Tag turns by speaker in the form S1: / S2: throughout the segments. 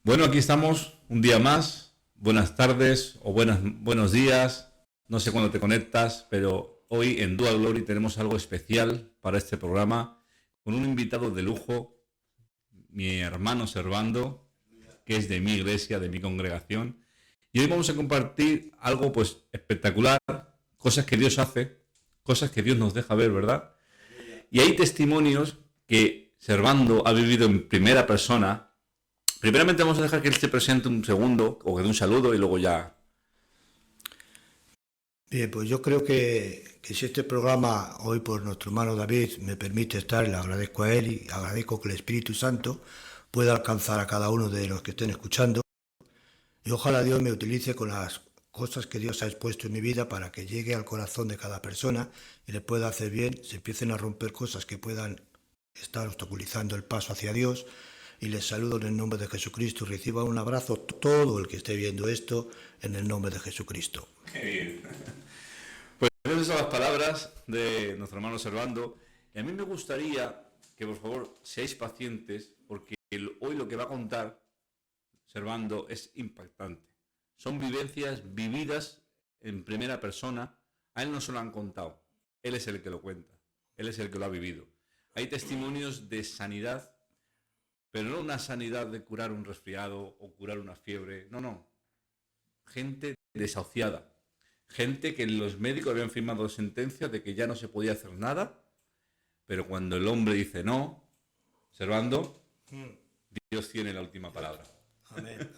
S1: Bueno, aquí estamos un día más. Buenas tardes o buenos días. No sé cuándo te conectas, pero hoy en Dual Glory tenemos algo especial para este programa con un invitado de lujo, mi hermano Servando, que es de mi iglesia, de mi congregación. Y hoy vamos a compartir algo pues espectacular, cosas que Dios hace, cosas que Dios nos deja ver, ¿verdad? Y hay testimonios que Servando ha vivido en primera persona. Primeramente vamos a dejar que él se presente un segundo, o que dé un saludo y luego ya.
S2: Bien, pues yo creo que si este programa hoy por nuestro hermano David me permite estar, le agradezco a él y agradezco que el Espíritu Santo pueda alcanzar a cada uno de los que estén escuchando. Y ojalá Dios me utilice con las cosas que Dios ha expuesto en mi vida para que llegue al corazón de cada persona y le pueda hacer bien, se empiecen a romper cosas que puedan estar obstaculizando el paso hacia Dios. Y les saludo en el nombre de Jesucristo y reciba un abrazo todo el que esté viendo esto en el nombre de Jesucristo.
S1: Qué bien. Pues esas son las palabras de nuestro hermano Servando. Y a mí me gustaría que por favor seáis pacientes, porque hoy lo que va a contar Servando es impactante. Son vivencias vividas en primera persona. A él no se lo han contado. Él es el que lo cuenta. Él es el que lo ha vivido. Hay testimonios de sanidad, pero no una sanidad de curar un resfriado o curar una fiebre. No. Gente desahuciada. Gente que los médicos habían firmado sentencia de que ya no se podía hacer nada, pero cuando el hombre dice no, Servando, Dios tiene la última palabra.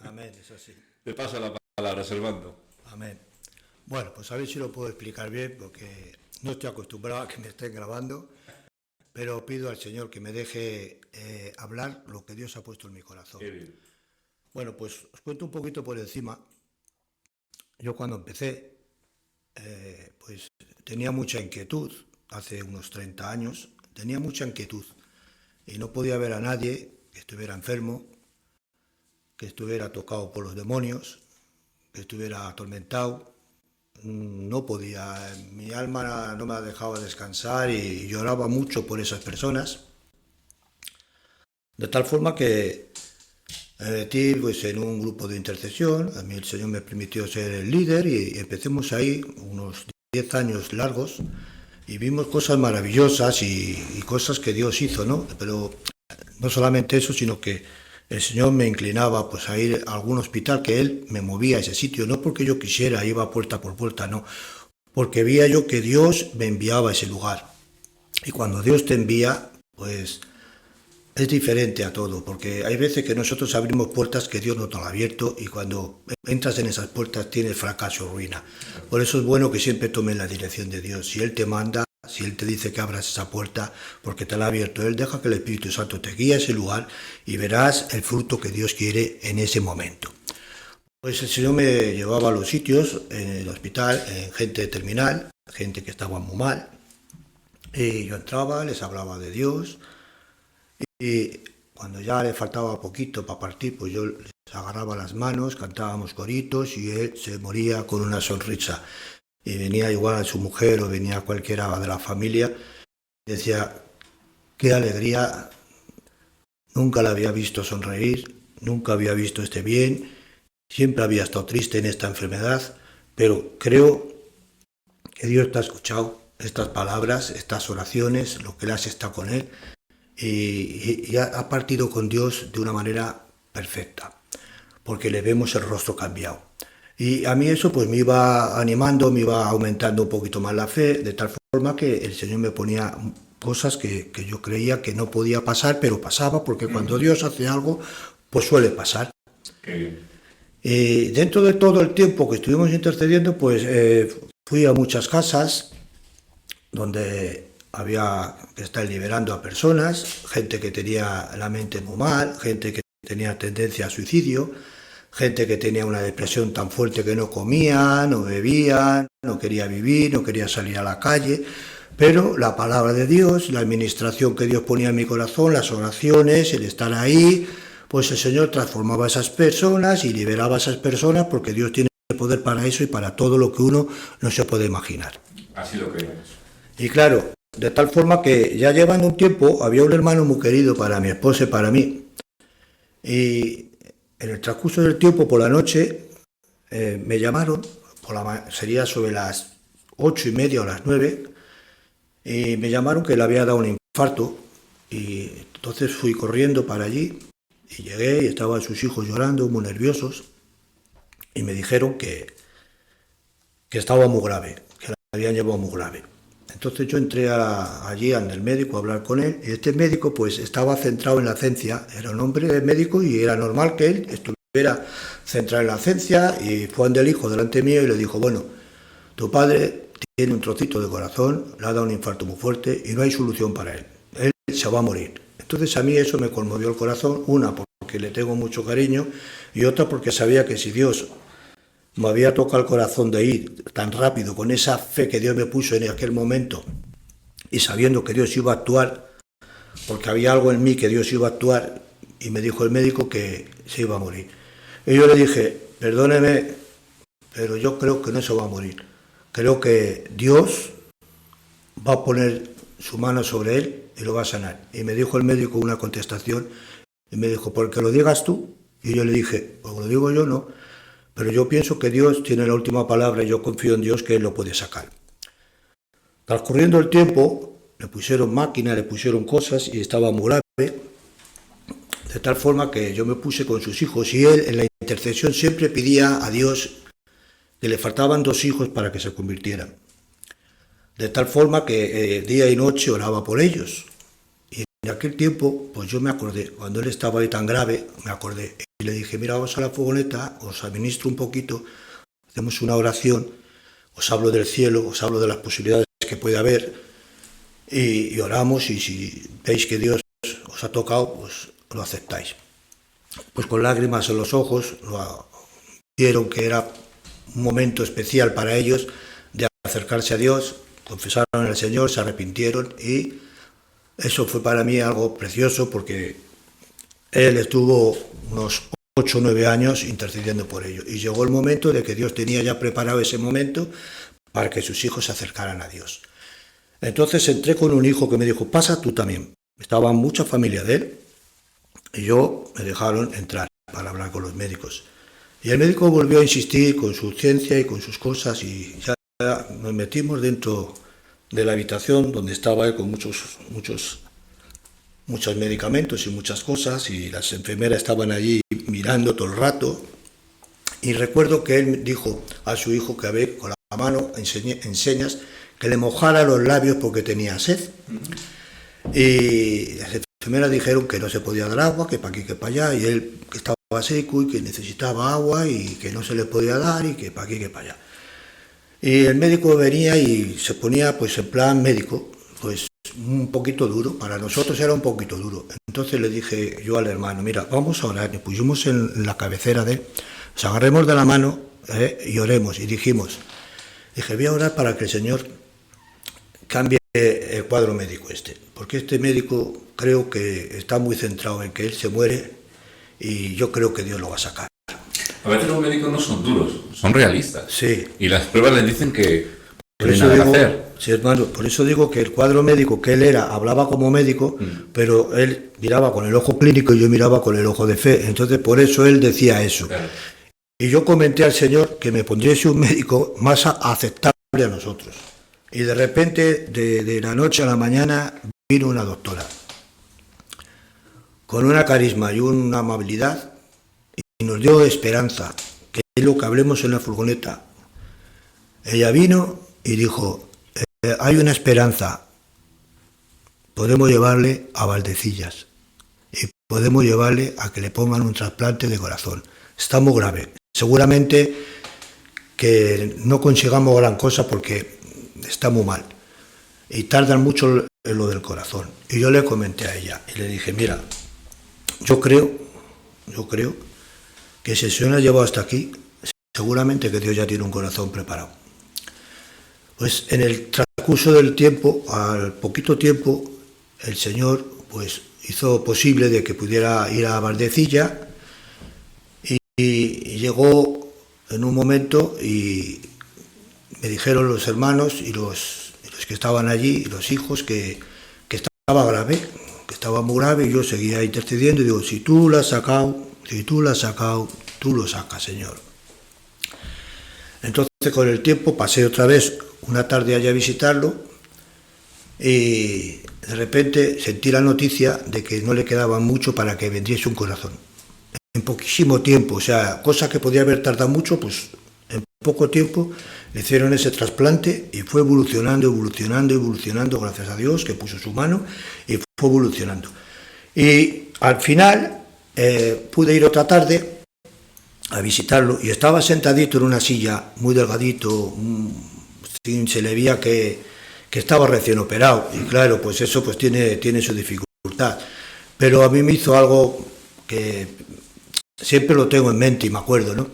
S2: Amén, es así.
S1: Te paso la palabra, Servando.
S2: Amén. Bueno, pues a ver si lo puedo explicar bien, porque no estoy acostumbrado a que me estén grabando, pero pido al Señor que me deje hablar lo que Dios ha puesto en mi corazón.
S1: Qué bien.
S2: Bueno, pues os cuento un poquito por encima. Yo cuando empecé, pues tenía mucha inquietud, hace unos 30 años, tenía mucha inquietud y no podía ver a nadie que estuviera enfermo, que estuviera tocado por los demonios, que estuviera atormentado. No podía, mi alma no me dejaba descansar y lloraba mucho por esas personas, de tal forma que me metí pues, en un grupo de intercesión. A mí el Señor me permitió ser el líder y empecemos ahí unos 10 años largos y vimos cosas maravillosas y cosas que Dios hizo, ¿no? Pero no solamente eso, sino que el Señor me inclinaba pues, a ir a algún hospital, que Él me movía a ese sitio, no porque yo quisiera, iba puerta por puerta, no, porque veía yo que Dios me enviaba a ese lugar. Y cuando Dios te envía, pues es diferente a todo, porque hay veces que nosotros abrimos puertas que Dios no te ha abierto y cuando entras en esas puertas tienes fracaso o ruina. Por eso es bueno que siempre tomes la dirección de Dios. Si Él te manda, si Él te dice que abras esa puerta porque te la ha abierto Él, deja que el Espíritu Santo te guíe a ese lugar y verás el fruto que Dios quiere en ese momento. Pues el Señor me llevaba a los sitios, en el hospital, en gente terminal, gente que estaba muy mal, y yo entraba, les hablaba de Dios. Y cuando ya le faltaba poquito para partir, pues yo les agarraba las manos, cantábamos coritos y él se moría con una sonrisa. Y venía igual su mujer o venía cualquiera de la familia y decía, qué alegría, nunca la había visto sonreír, nunca había visto este bien, siempre había estado triste en esta enfermedad, pero creo que Dios te ha escuchado estas palabras, estas oraciones, lo que le has estado con él. Y ha partido con Dios de una manera perfecta, porque le vemos el rostro cambiado. Y a mí eso pues me iba animando, me iba aumentando un poquito más la fe, de tal forma que el Señor me ponía cosas que yo creía que no podía pasar, pero pasaba, porque cuando Dios hace algo, pues suele pasar.
S1: Qué bien.
S2: Y dentro de todo el tiempo que estuvimos intercediendo, pues fui a muchas casas donde había que estar liberando a personas, gente que tenía la mente muy mal, gente que tenía tendencia a suicidio, gente que tenía una depresión tan fuerte que no comía, no bebía, no quería vivir, no quería salir a la calle, pero la palabra de Dios, la administración que Dios ponía en mi corazón, las oraciones, el estar ahí, pues el Señor transformaba a esas personas y liberaba a esas personas, porque Dios tiene poder para eso y para todo lo que uno no se puede imaginar.
S1: Así lo creemos.
S2: Y claro, de tal forma que ya llevando un tiempo, había un hermano muy querido para mi esposa y para mí. Y En el transcurso del tiempo, por la noche, me llamaron, sería sobre las 8:30 o las 9, y me llamaron que le había dado un infarto, y entonces fui corriendo para allí, y llegué y estaban sus hijos llorando, muy nerviosos, y me dijeron que estaba muy grave, que la habían llevado muy grave. Entonces yo entré allí al médico a hablar con él, y este médico pues estaba centrado en la ciencia, era un hombre médico y era normal que él estuviera centrado en la ciencia, y fue ante el hijo delante mío y le dijo, bueno, tu padre tiene un trocito de corazón, le ha dado un infarto muy fuerte y no hay solución para él, él se va a morir. Entonces a mí eso me conmovió el corazón, una porque le tengo mucho cariño y otra porque sabía que si Dios me había tocado el corazón de ir tan rápido, con esa fe que Dios me puso en aquel momento y sabiendo que Dios iba a actuar, porque había algo en mí que Dios iba a actuar, y me dijo el médico que se iba a morir. Y yo le dije, perdóneme, pero yo creo que no se va a morir. Creo que Dios va a poner su mano sobre él y lo va a sanar. Y me dijo el médico una contestación y me dijo, porque lo digas tú. Y yo le dije, pues lo digo yo, no. Pero yo pienso que Dios tiene la última palabra y yo confío en Dios que Él lo puede sacar. Transcurriendo el tiempo, le pusieron máquina, le pusieron cosas y estaba muy grave, de tal forma que yo me puse con sus hijos y él en la intercesión siempre pedía a Dios que le faltaban 2 hijos para que se convirtieran. De tal forma que día y noche oraba por ellos. Y en aquel tiempo, pues yo me acordé, cuando él estaba ahí tan grave, me acordé. Y le dije, mira, vamos a la furgoneta, os administro un poquito, hacemos una oración, os hablo del cielo, os hablo de las posibilidades que puede haber, y oramos, y si veis que Dios os ha tocado, pues lo aceptáis. Pues con lágrimas en los ojos, vieron que era un momento especial para ellos de acercarse a Dios, confesaron al Señor, se arrepintieron, y eso fue para mí algo precioso porque él estuvo unos 8 o 9 años intercediendo por ello. Y llegó el momento de que Dios tenía ya preparado ese momento para que sus hijos se acercaran a Dios. Entonces entré con un hijo que me dijo, pasa tú también. Estaba mucha familia de él y yo me dejaron entrar para hablar con los médicos. Y el médico volvió a insistir con su ciencia y con sus cosas y ya nos metimos dentro de la habitación donde estaba él con muchos medicamentos y muchas cosas, y las enfermeras estaban allí mirando todo el rato, y recuerdo que él dijo a su hijo que había con la mano en señas que le mojara los labios porque tenía sed, y las enfermeras dijeron que no se podía dar agua, que para aquí que para allá, y él que estaba seco y que necesitaba agua y que no se le podía dar y que para aquí que para allá. Y el médico venía y se ponía pues en plan médico, pues un poquito duro, para nosotros era un poquito duro. Entonces le dije yo al hermano, mira, vamos a orar, y pusimos en la cabecera de él, nos agarremos de la mano y oremos, y dije, voy a orar para que el Señor cambie el cuadro médico porque este médico creo que está muy centrado en que él se muere, y yo creo que Dios lo va a sacar.
S1: A veces los médicos no son duros, son realistas.
S2: Sí.
S1: Y las pruebas les dicen que
S2: por eso digo, sí, hermano, por eso digo que el cuadro médico que él era, hablaba como médico, pero él miraba con el ojo clínico y yo miraba con el ojo de fe. Entonces, por eso él decía eso. Claro. Y yo comenté al Señor que me pondriese un médico más aceptable a nosotros. Y de repente, de la noche a la mañana, vino una doctora con una carisma y una amabilidad, y nos dio esperanza, que es lo que hablemos en la furgoneta. Ella vino y dijo, hay una esperanza, podemos llevarle a Valdecillas y podemos llevarle a que le pongan un trasplante de corazón. Está muy grave, seguramente que no consigamos gran cosa porque está muy mal y tardan mucho en lo del corazón. Y yo le comenté a ella y le dije, mira, yo creo que si se ha llevado hasta aquí, seguramente que Dios ya tiene un corazón preparado. Pues en el transcurso del tiempo, al poquito tiempo, el Señor pues hizo posible de que pudiera ir a Valdecilla, y llegó en un momento y me dijeron los hermanos y los que estaban allí, los hijos, que estaba grave, que estaba muy grave, y yo seguía intercediendo y digo, si tú lo has sacado, Si tú lo has sacado, tú lo sacas, Señor. Entonces, con el tiempo, pasé otra vez una tarde allá a visitarlo y de repente sentí la noticia de que no le quedaba mucho para que vendiese un corazón. En poquísimo tiempo, o sea, cosa que podía haber tardado mucho, pues en poco tiempo le hicieron ese trasplante y fue evolucionando, gracias a Dios, que puso su mano y fue evolucionando. Y al final pude ir otra tarde a visitarlo y estaba sentadito en una silla, muy delgadito, se le veía que estaba recién operado, y claro, pues eso pues tiene su dificultad. Pero a mí me hizo algo que siempre lo tengo en mente y me acuerdo, ¿no?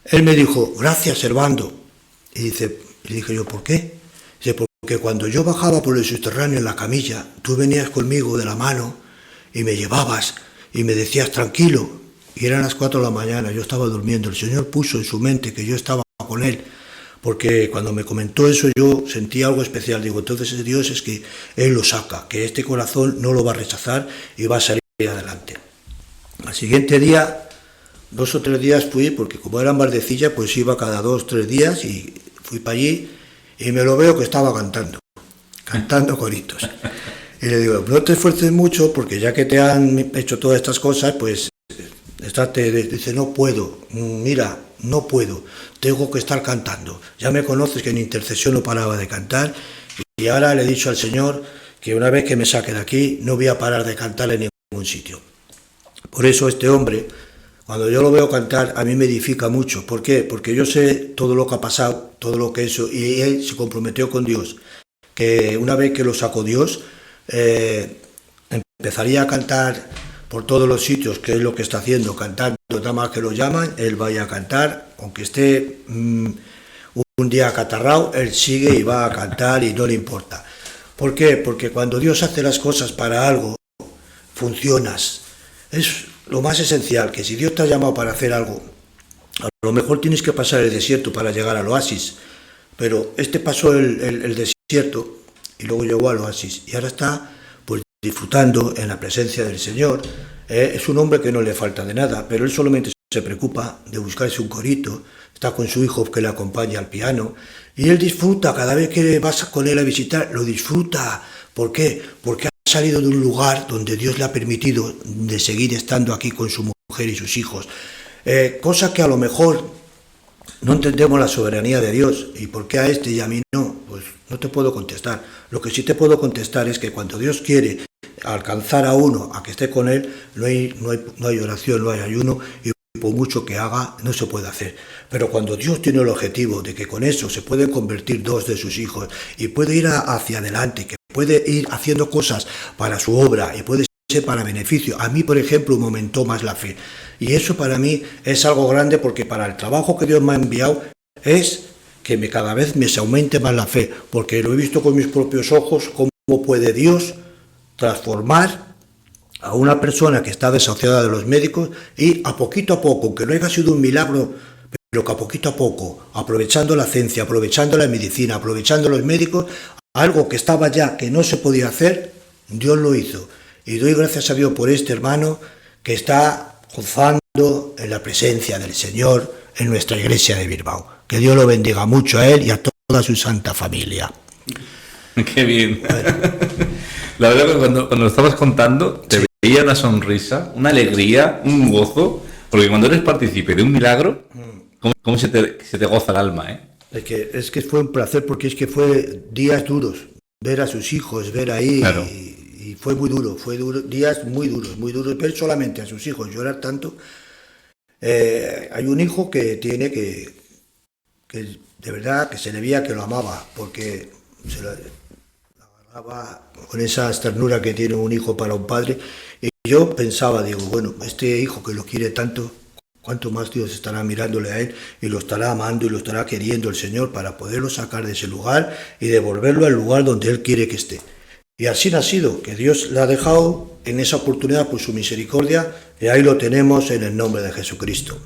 S2: Él me dijo, gracias, Servando. Y le dije yo, ¿por qué? Dice, porque cuando yo bajaba por el subterráneo en la camilla, tú venías conmigo de la mano y me llevabas y me decías, tranquilo. Y eran las 4 de la mañana, yo estaba durmiendo. El Señor puso en su mente que yo estaba con Él, porque cuando me comentó eso yo sentí algo especial. Digo, entonces Dios es que Él lo saca, que este corazón no lo va a rechazar y va a salir adelante. Al siguiente día, 2 o 3 días fui, porque como era en Valdecilla, pues iba cada 2 o 3 días y fui para allí y me lo veo que estaba cantando coritos. Y le digo, no te esfuerces mucho porque ya que te han hecho todas estas cosas, pues dice, no puedo, mira, no puedo, tengo que estar cantando. Ya me conoces que en intercesión no paraba de cantar y ahora le he dicho al Señor que una vez que me saque de aquí no voy a parar de cantar en ningún sitio. Por eso este hombre, cuando yo lo veo cantar, a mí me edifica mucho. ¿Por qué? Porque yo sé todo lo que ha pasado, todo lo que eso, y él se comprometió con Dios, que una vez que lo sacó Dios, empezaría a cantar por todos los sitios, que es lo que está haciendo, cantando, nada más que lo llaman, él vaya a cantar, aunque esté un día acatarrado, él sigue y va a cantar y no le importa. ¿Por qué? Porque cuando Dios hace las cosas para algo, funcionas. Es lo más esencial, que si Dios te ha llamado para hacer algo, a lo mejor tienes que pasar el desierto para llegar al oasis, pero este pasó el desierto y luego llegó al oasis y ahora está pues disfrutando en la presencia del Señor. Es un hombre que no le falta de nada, pero él solamente se preocupa de buscarse un corito, está con su hijo que le acompaña al piano y él disfruta, cada vez que vas con él a visitar, lo disfruta. ¿Por qué? Porque ha salido de un lugar donde Dios le ha permitido de seguir estando aquí con su mujer y sus hijos. Cosa que a lo mejor no entendemos la soberanía de Dios. ¿Y por qué a este y a mí no? Pues no te puedo contestar. Lo que sí te puedo contestar es que cuando Dios quiere alcanzar a uno a que esté con él, no hay oración, no hay ayuno, y por mucho que haga, no se puede hacer. Pero cuando Dios tiene el objetivo de que con eso se pueden convertir 2 de sus hijos y puede ir hacia adelante, que puede ir haciendo cosas para su obra y puede ser para beneficio. A mí, por ejemplo, me aumentó más la fe. Y eso para mí es algo grande, porque para el trabajo que Dios me ha enviado es que cada vez me se aumente más la fe, porque lo he visto con mis propios ojos, cómo puede Dios transformar a una persona que está desahuciada de los médicos y a poquito, aunque no haya sido un milagro, pero que a poco, aprovechando la ciencia, aprovechando la medicina, aprovechando los médicos, algo que estaba ya, que no se podía hacer, Dios lo hizo. Y doy gracias a Dios por este hermano que está gozando en la presencia del Señor en nuestra iglesia de Bilbao. Que Dios lo bendiga mucho a él y a toda su santa familia.
S1: Qué bien. La verdad que cuando lo estabas contando, te veía una sonrisa, una alegría, un gozo, porque cuando eres partícipe de un milagro, ¿cómo se te goza el alma, ¿eh?
S2: Es que fue un placer, porque es que fue días duros, ver a sus hijos, ver ahí, claro. Y fue muy duro, días muy duros, ver solamente a sus hijos llorar tanto. Hay un hijo que tiene que de verdad que se le veía que lo amaba, porque se lo agarraba con esa ternura que tiene un hijo para un padre, y yo pensaba, digo, bueno, este hijo que lo quiere tanto, cuánto más Dios estará mirándole a él y lo estará amando y lo estará queriendo el Señor para poderlo sacar de ese lugar y devolverlo al lugar donde Él quiere que esté. Y así ha sido, que Dios le ha dejado en esa oportunidad por su misericordia, y ahí lo tenemos en el nombre de Jesucristo.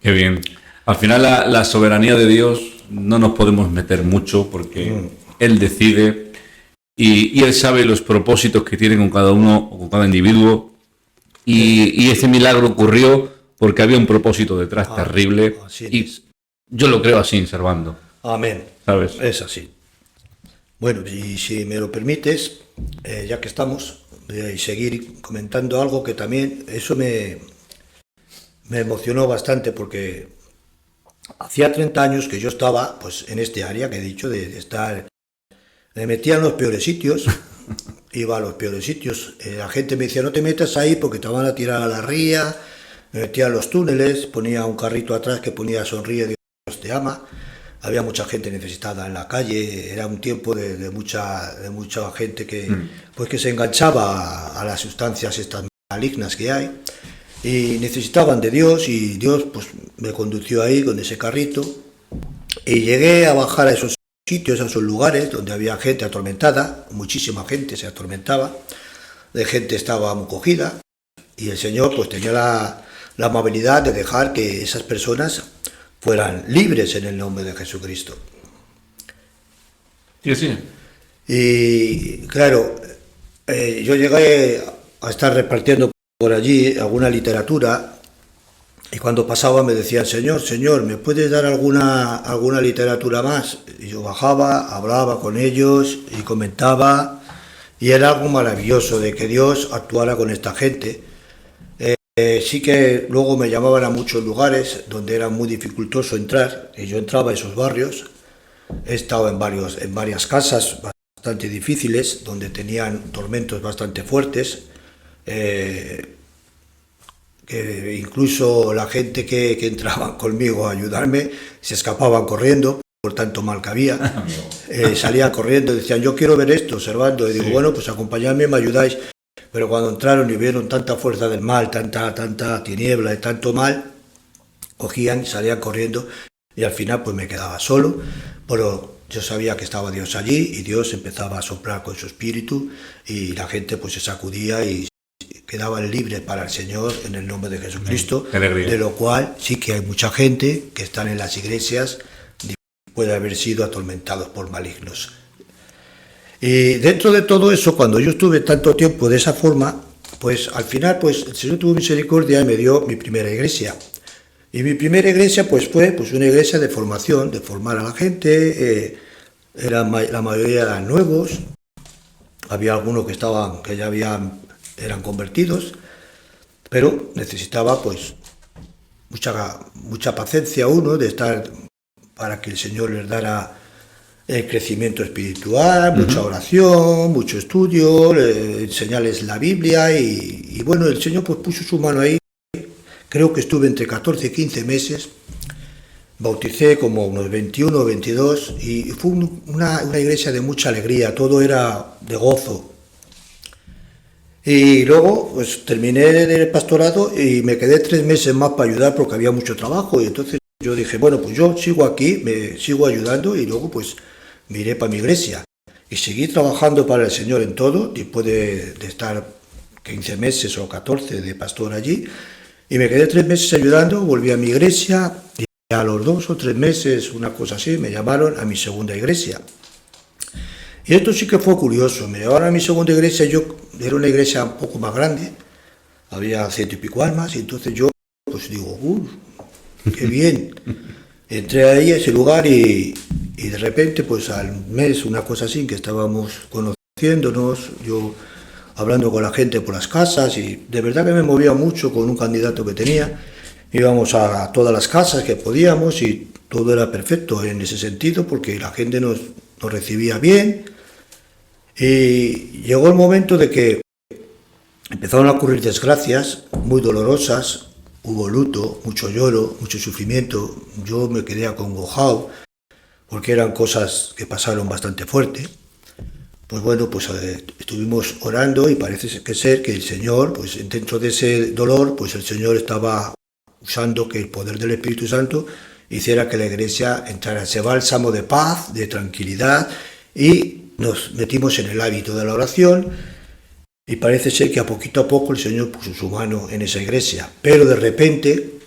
S1: Qué bien. Al final la soberanía de Dios no nos podemos meter mucho, porque Él decide y Él sabe los propósitos que tiene con cada uno o con cada individuo. y ese milagro ocurrió porque había un propósito detrás terrible. Y yo lo creo así, Servando.
S2: Amén.
S1: ¿Sabes?
S2: Es así. Bueno, y si me lo permites, ya que estamos, voy a seguir comentando algo que también, eso me emocionó bastante porque hacía 30 años que yo estaba pues en este área que he dicho de estar, me metía en los peores sitios, iba a los peores sitios, la gente me decía no te metas ahí porque te van a tirar a la ría, me metía en los túneles, ponía un carrito atrás que ponía sonríe, Dios te ama. Había mucha gente necesitada en la calle, era un tiempo de mucha gente que, pues que se enganchaba a las sustancias estas malignas que hay y necesitaban de Dios y Dios pues me condució ahí con ese carrito y llegué a bajar a esos sitios, a esos lugares donde había gente atormentada, muchísima gente se atormentaba, de gente estaba muy cogida y el Señor pues tenía la amabilidad de dejar que esas personas fueran libres en el nombre de Jesucristo.
S1: Sí, sí.
S2: Y claro, yo llegué a estar repartiendo por allí alguna literatura y cuando pasaba me decían, Señor, ¿me puedes dar alguna literatura más? Y yo bajaba, hablaba con ellos y comentaba y era algo maravilloso de que Dios actuara con esta gente. Sí que luego me llamaban a muchos lugares donde era muy dificultoso entrar y yo entraba a esos barrios. He estado en varias casas bastante difíciles donde tenían tormentos bastante fuertes, que incluso la gente que entraba conmigo a ayudarme se escapaban corriendo por tanto mal que había, salían corriendo, decían yo quiero ver esto, Servando, y digo bueno pues acompañadme, me ayudáis. Pero cuando entraron y vieron tanta fuerza del mal, tanta tiniebla y tanto mal, cogían y salían corriendo y al final pues me quedaba solo, pero yo sabía que estaba Dios allí y Dios empezaba a soplar con su espíritu y la gente pues se sacudía y quedaban libres para el Señor en el nombre de Jesucristo, de lo cual sí que hay mucha gente que están en las iglesias y puede haber sido atormentados por malignos. Y dentro de todo eso, cuando yo estuve tanto tiempo de esa forma, pues al final pues el Señor tuvo misericordia y me dio mi primera iglesia. Y mi primera iglesia pues fue pues una iglesia de formación, de formar a la gente, la mayoría eran nuevos, había algunos que ya eran convertidos, pero necesitaba pues mucha paciencia uno de estar para que el Señor les diera el crecimiento espiritual, mucha oración, mucho estudio, enseñarles la Biblia y bueno, el Señor pues puso su mano ahí. Creo que estuve entre 14 y 15 meses, bauticé como unos 21 o 22 y fue una iglesia de mucha alegría, todo era de gozo. Y luego pues terminé el pastorado y me quedé 3 meses más para ayudar porque había mucho trabajo y entonces yo dije, bueno, pues yo sigo aquí, me sigo ayudando y luego pues me iré para mi iglesia. Y seguí trabajando para el Señor en todo, después de estar 15 meses o 14 de pastor allí. Y me quedé 3 meses ayudando, volví a mi iglesia y a los 2 o 3 meses, una cosa así, me llamaron a mi segunda iglesia. Y esto sí que fue curioso, me llamaron a mi segunda iglesia, yo era una iglesia un poco más grande, había 100 y pico almas, y entonces yo pues digo, qué bien. Entré ahí a ese lugar y de repente, pues al mes, una cosa así, que estábamos conociéndonos, yo hablando con la gente por las casas y de verdad que me movía mucho con un candidato que tenía. Íbamos a todas las casas que podíamos y todo era perfecto en ese sentido porque la gente nos recibía bien. Y llegó el momento de que empezaron a ocurrir desgracias muy dolorosas. Hubo luto, mucho lloro, mucho sufrimiento. Yo me quedé acongojado porque eran cosas que pasaron bastante fuerte. Pues bueno, pues estuvimos orando y parece ser que el Señor, pues dentro de ese dolor, pues el Señor estaba usando que el poder del Espíritu Santo hiciera que la iglesia entrara en ese bálsamo de paz, de tranquilidad y nos metimos en el hábito de la oración. Y parece ser que a poco el Señor puso su mano en esa iglesia. Pero de repente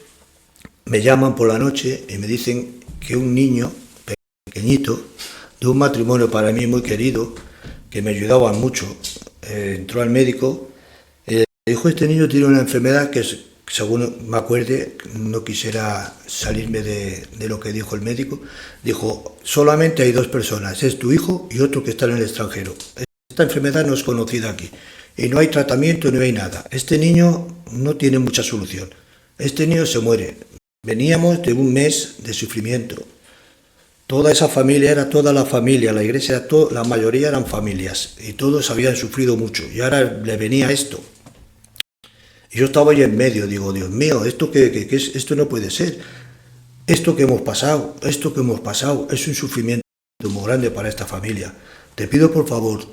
S2: me llaman por la noche y me dicen que un niño pequeñito, de un matrimonio para mí muy querido, que me ayudaban mucho, entró al médico, dijo, este niño tiene una enfermedad que, según me acuerde, no quisiera salirme de lo que dijo el médico, dijo, solamente hay 2 personas, es tu hijo y otro que está en el extranjero. Esta enfermedad no es conocida aquí y no hay tratamiento, no hay nada. Este niño no tiene mucha solución. Este niño se muere. Veníamos de un mes de sufrimiento. Toda esa familia era toda la familia, la iglesia, la mayoría eran familias y todos habían sufrido mucho y ahora le venía esto. Y yo estaba ahí en medio, digo, Dios mío, esto no puede ser. Esto que hemos pasado es un sufrimiento muy grande para esta familia. Te pido por favor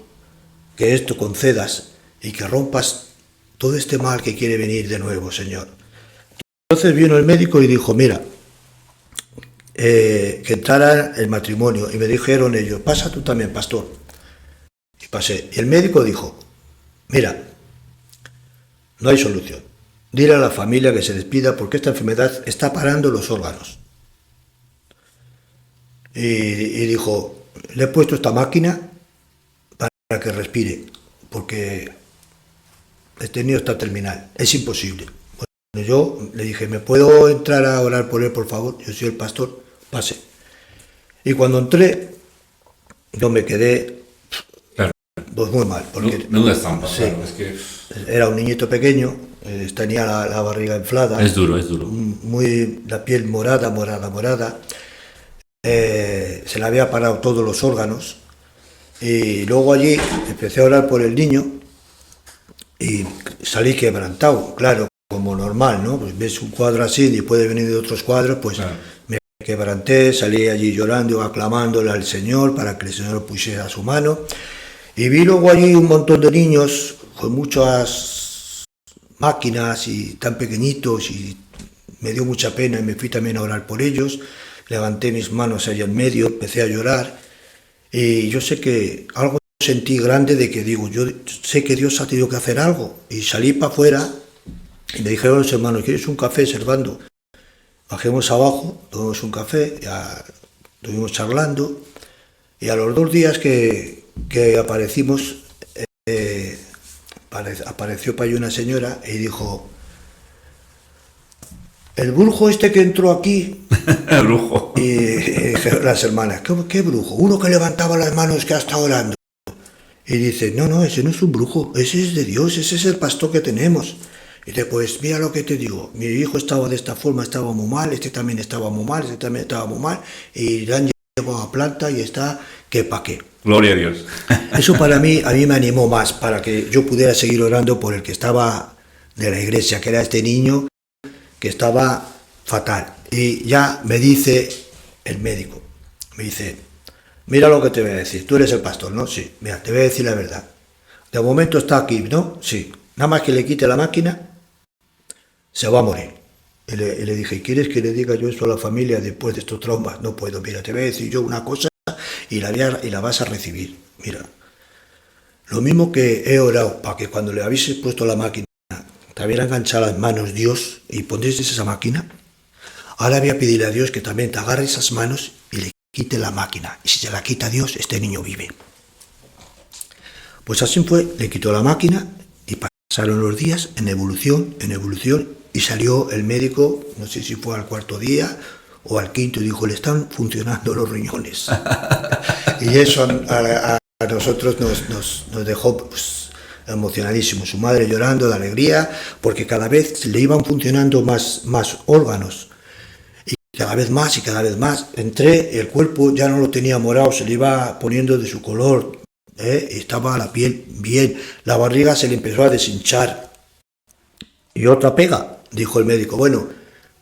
S2: que esto concedas y que rompas todo este mal que quiere venir de nuevo, Señor. Entonces vino el médico y dijo, mira, que entrara el matrimonio, y me dijeron ellos, pasa tú también, pastor. Y pasé. Y el médico dijo, mira, no hay solución. Dile a la familia que se despida porque esta enfermedad está parando los órganos. Y dijo, le he puesto esta máquina para que respire, porque este niño está terminal, es imposible. Bueno, yo le dije, ¿me puedo entrar a orar por él, por favor? Yo soy el pastor, pase. Y cuando entré, yo me quedé pues muy mal. Porque
S1: no estampa,
S2: sí,
S1: claro, es que...
S2: Era un niñito pequeño, tenía la barriga inflada.
S1: Es duro.
S2: La piel morada. Se le había parado todos los órganos. Y luego allí empecé a orar por el niño y salí quebrantado, claro, como normal, ¿no? Pues ves un cuadro así y puede venir de otros cuadros, pues claro. Me quebranté, salí allí llorando, aclamándole al Señor para que el Señor pusiera su mano. Y vi luego allí un montón de niños con muchas máquinas y tan pequeñitos y me dio mucha pena y me fui también a orar por ellos. Levanté mis manos allá en medio, empecé a llorar y yo sé que algo sentí grande de que digo, yo sé que Dios ha tenido que hacer algo y salí para afuera y me dijeron los hermanos, ¿quieres un café, Servando? Bajemos abajo, tomamos un café, ya estuvimos charlando y a los 2 días que aparecimos, apareció para allí una señora y dijo, el brujo este que entró aquí...
S1: El brujo.
S2: Y dijeron las hermanas, ¿qué brujo? Uno que levantaba las manos que ha estado orando. Y dice, no, ese no es un brujo, ese es de Dios, ese es el pastor que tenemos. Y dice, pues mira lo que te digo, mi hijo estaba de esta forma, estaba muy mal, este también estaba muy mal, este también estaba muy mal, y le han llevado a planta y está, que pa' qué.
S1: Gloria a Dios.
S2: Eso para mí, a mí me animó más, para que yo pudiera seguir orando por el que estaba de la iglesia, que era este niño que estaba fatal. Y ya me dice el médico, me dice, mira lo que te voy a decir, tú eres el pastor, ¿no? Sí, mira, te voy a decir la verdad. De momento está aquí, ¿no? Sí. Nada más que le quite la máquina, se va a morir. Y le dije, ¿quieres que le diga yo esto a la familia después de estos traumas? No puedo, mira, te voy a decir yo una cosa y la vas a recibir. Mira, lo mismo que he orado para que cuando le habéis puesto la máquina te hubiera enganchado las manos Dios y pondréis esa máquina, ahora voy a pedirle a Dios que también te agarre esas manos y le quite la máquina. Y si se la quita Dios, este niño vive. Pues así fue, le quitó la máquina y pasaron los días en evolución, y salió el médico, no sé si fue al 4.º día o al 5.º, y dijo, le están funcionando los riñones. Y eso a nosotros nos dejó pues, emocionadísimos. Su madre llorando de alegría, porque cada vez le iban funcionando más órganos. Cada vez más y cada vez más. Entré, el cuerpo ya no lo tenía morado, se le iba poniendo de su color, estaba la piel bien, la barriga se le empezó a deshinchar. Y otra pega, dijo el médico, bueno,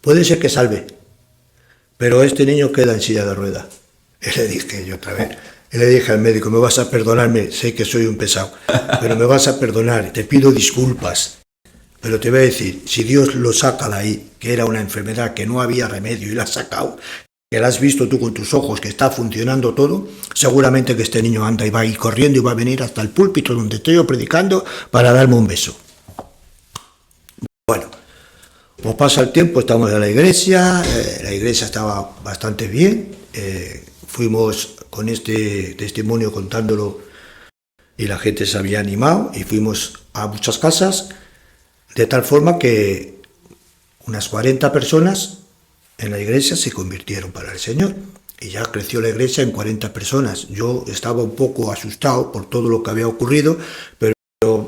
S2: puede ser que salve, pero este niño queda en silla de ruedas. Y le dije yo otra vez, y le dije al médico, me vas a perdonarme, sé que soy un pesado, pero me vas a perdonar, te pido disculpas. Pero te voy a decir, si Dios lo saca de ahí, que era una enfermedad que no había remedio y la ha sacado, que la has visto tú con tus ojos, que está funcionando todo, seguramente que este niño anda y va a ir corriendo y va a venir hasta el púlpito donde estoy yo predicando para darme un beso. Bueno, pues pasa el tiempo, estamos en la iglesia estaba bastante bien, fuimos con este testimonio contándolo y la gente se había animado y fuimos a muchas casas. De tal forma que unas 40 personas en la iglesia se convirtieron para el Señor. Y ya creció la iglesia en 40 personas. Yo estaba un poco asustado por todo lo que había ocurrido, pero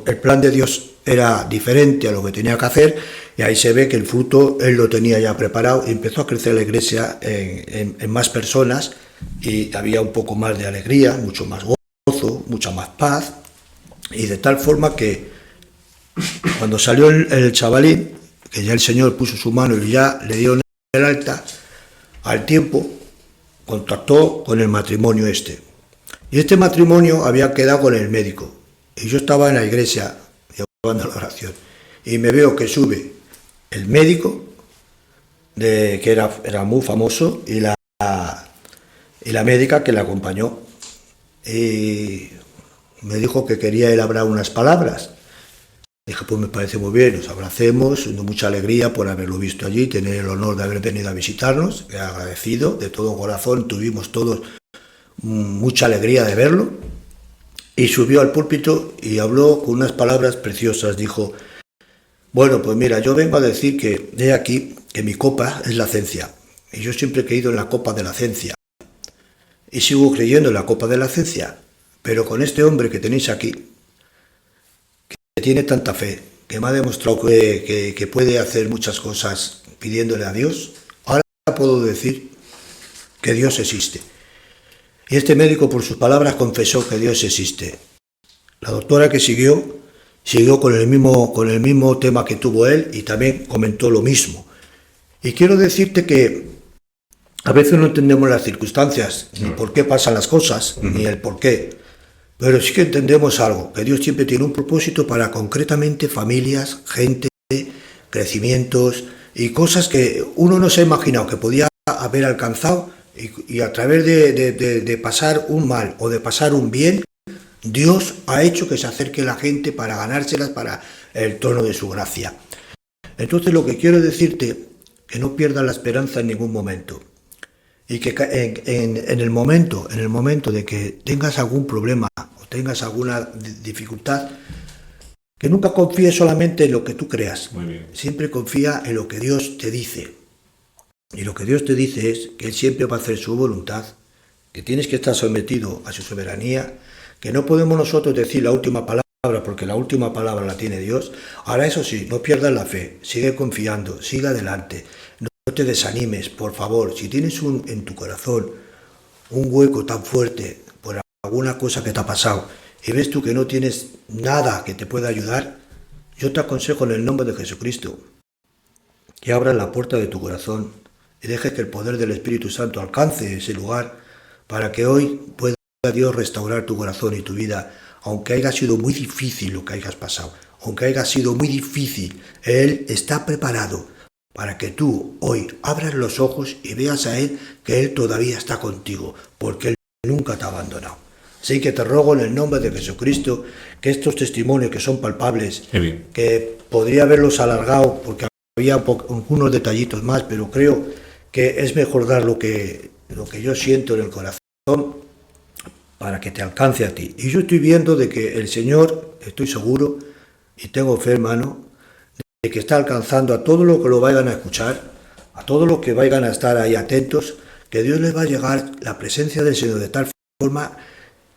S2: el plan de Dios era diferente a lo que tenía que hacer, y ahí se ve que el fruto Él lo tenía ya preparado, y empezó a crecer la iglesia en más personas, y había un poco más de alegría, mucho más gozo, mucha más paz, y de tal forma que cuando salió el chavalín, que ya el Señor puso su mano y ya le dio el alta, al tiempo contactó con el matrimonio este. Y este matrimonio había quedado con el médico. Y yo estaba en la iglesia llevando la oración. Y me veo que sube el médico, que era muy famoso, y la médica que le acompañó. Y me dijo que quería él hablar unas palabras. Dije, pues me parece muy bien, nos abracemos, mucha alegría por haberlo visto allí, tener el honor de haber venido a visitarnos, agradecido de todo corazón, tuvimos todos mucha alegría de verlo, y subió al púlpito y habló con unas palabras preciosas. Dijo, bueno, pues mira, yo vengo a decir que he aquí que mi copa es la ciencia, y yo siempre he creído en la copa de la ciencia, y sigo creyendo en la copa de la ciencia, pero con este hombre que tenéis aquí, que tiene tanta fe, que me ha demostrado que puede hacer muchas cosas pidiéndole a Dios, ahora puedo decir que Dios existe. Y este médico, por sus palabras, confesó que Dios existe. La doctora que siguió con el mismo tema que tuvo él, y también comentó lo mismo. Y quiero decirte que a veces no entendemos las circunstancias, ni por qué pasan las cosas, ni el por qué. Pero sí que entendemos algo, que Dios siempre tiene un propósito para concretamente familias, gente, crecimientos y cosas que uno no se ha imaginado que podía haber alcanzado, y a través de pasar un mal o de pasar un bien, Dios ha hecho que se acerque la gente para ganárselas para el trono de su gracia. Entonces lo que quiero decirte, que no pierdas la esperanza en ningún momento. Y que en el momento de que tengas algún problema o tengas alguna dificultad, que nunca confíes solamente en lo que tú creas. Siempre confía en lo que Dios te dice. Y lo que Dios te dice es que Él siempre va a hacer su voluntad, que tienes que estar sometido a su soberanía, que no podemos nosotros decir la última palabra, porque la última palabra la tiene Dios. Ahora, eso sí, no pierdas la fe, sigue confiando, sigue adelante. No te desanimes, por favor. Si tienes en tu corazón un hueco tan fuerte por alguna cosa que te ha pasado, y ves tú que no tienes nada que te pueda ayudar, yo te aconsejo en el nombre de Jesucristo que abras la puerta de tu corazón y dejes que el poder del Espíritu Santo alcance ese lugar, para que hoy pueda Dios restaurar tu corazón y tu vida, aunque haya sido muy difícil lo que hayas pasado, aunque haya sido muy difícil. Él está preparado para que tú hoy abras los ojos y veas a Él, que Él todavía está contigo, porque Él nunca te ha abandonado. Así que te ruego en el nombre de Jesucristo que estos testimonios que son palpables, que podría haberlos alargado porque había unos detallitos más, pero creo que es mejor dar lo que yo siento en el corazón para que te alcance a ti. Y yo estoy viendo de que el Señor, estoy seguro y tengo fe, hermano, de que está alcanzando a todos los que lo vayan a escuchar, a todos los que vayan a estar ahí atentos, que Dios les va a llegar la presencia del Señor de tal forma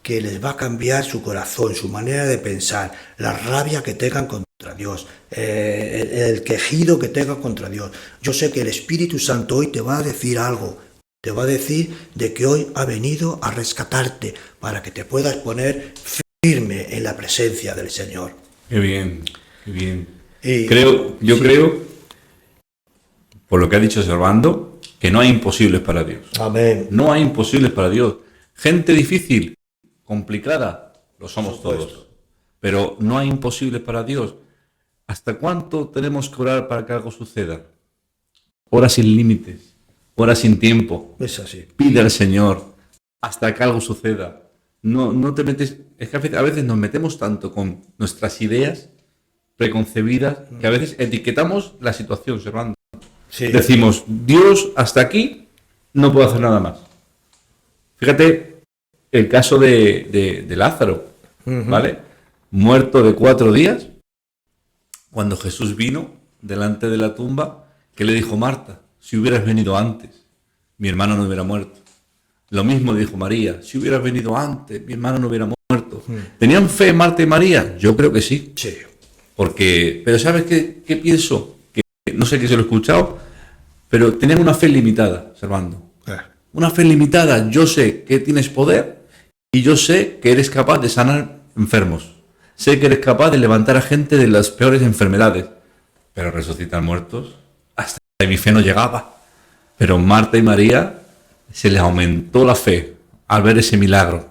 S2: que les va a cambiar su corazón, su manera de pensar, la rabia que tengan contra Dios, el quejido que tengan contra Dios. Yo sé que el Espíritu Santo hoy te va a decir algo, te va a decir de que hoy ha venido a rescatarte para que te puedas poner firme en la presencia del Señor.
S1: Qué bien, qué bien. Yo creo, por lo que ha dicho Servando, que no hay imposibles para Dios.
S2: Amén.
S1: No hay imposibles para Dios. Gente difícil, complicada, lo somos todos. Pero no hay imposibles para Dios. ¿Hasta cuánto tenemos que orar para que algo suceda? Horas sin límites, horas sin tiempo.
S2: Es así.
S1: Pide al Señor hasta que algo suceda. No te metes. Es que a veces nos metemos tanto con nuestras ideas preconcebidas que a veces etiquetamos la situación, Servando.
S2: Sí.
S1: Decimos, Dios, hasta aquí no puedo hacer nada más. Fíjate el caso de Lázaro, ¿vale? Muerto de 4 días. cuando Jesús vino delante de la tumba, ¿qué le dijo Marta? Si hubieras venido antes, mi hermano no hubiera muerto. Lo mismo le dijo María, si hubieras venido antes, mi hermano no hubiera muerto. ¿Tenían fe Marta y María? Yo creo que sí.
S2: Sí.
S1: Pero ¿sabes qué pienso? Que no sé qué se lo he escuchado, pero tenían una fe limitada, Servando. Una fe limitada. Yo sé que tienes poder y yo sé que eres capaz de sanar enfermos. Sé que eres capaz de levantar a gente de las peores enfermedades. Pero resucitar muertos, hasta ahí mi fe no llegaba. Pero Marta y María se les aumentó la fe al ver ese milagro.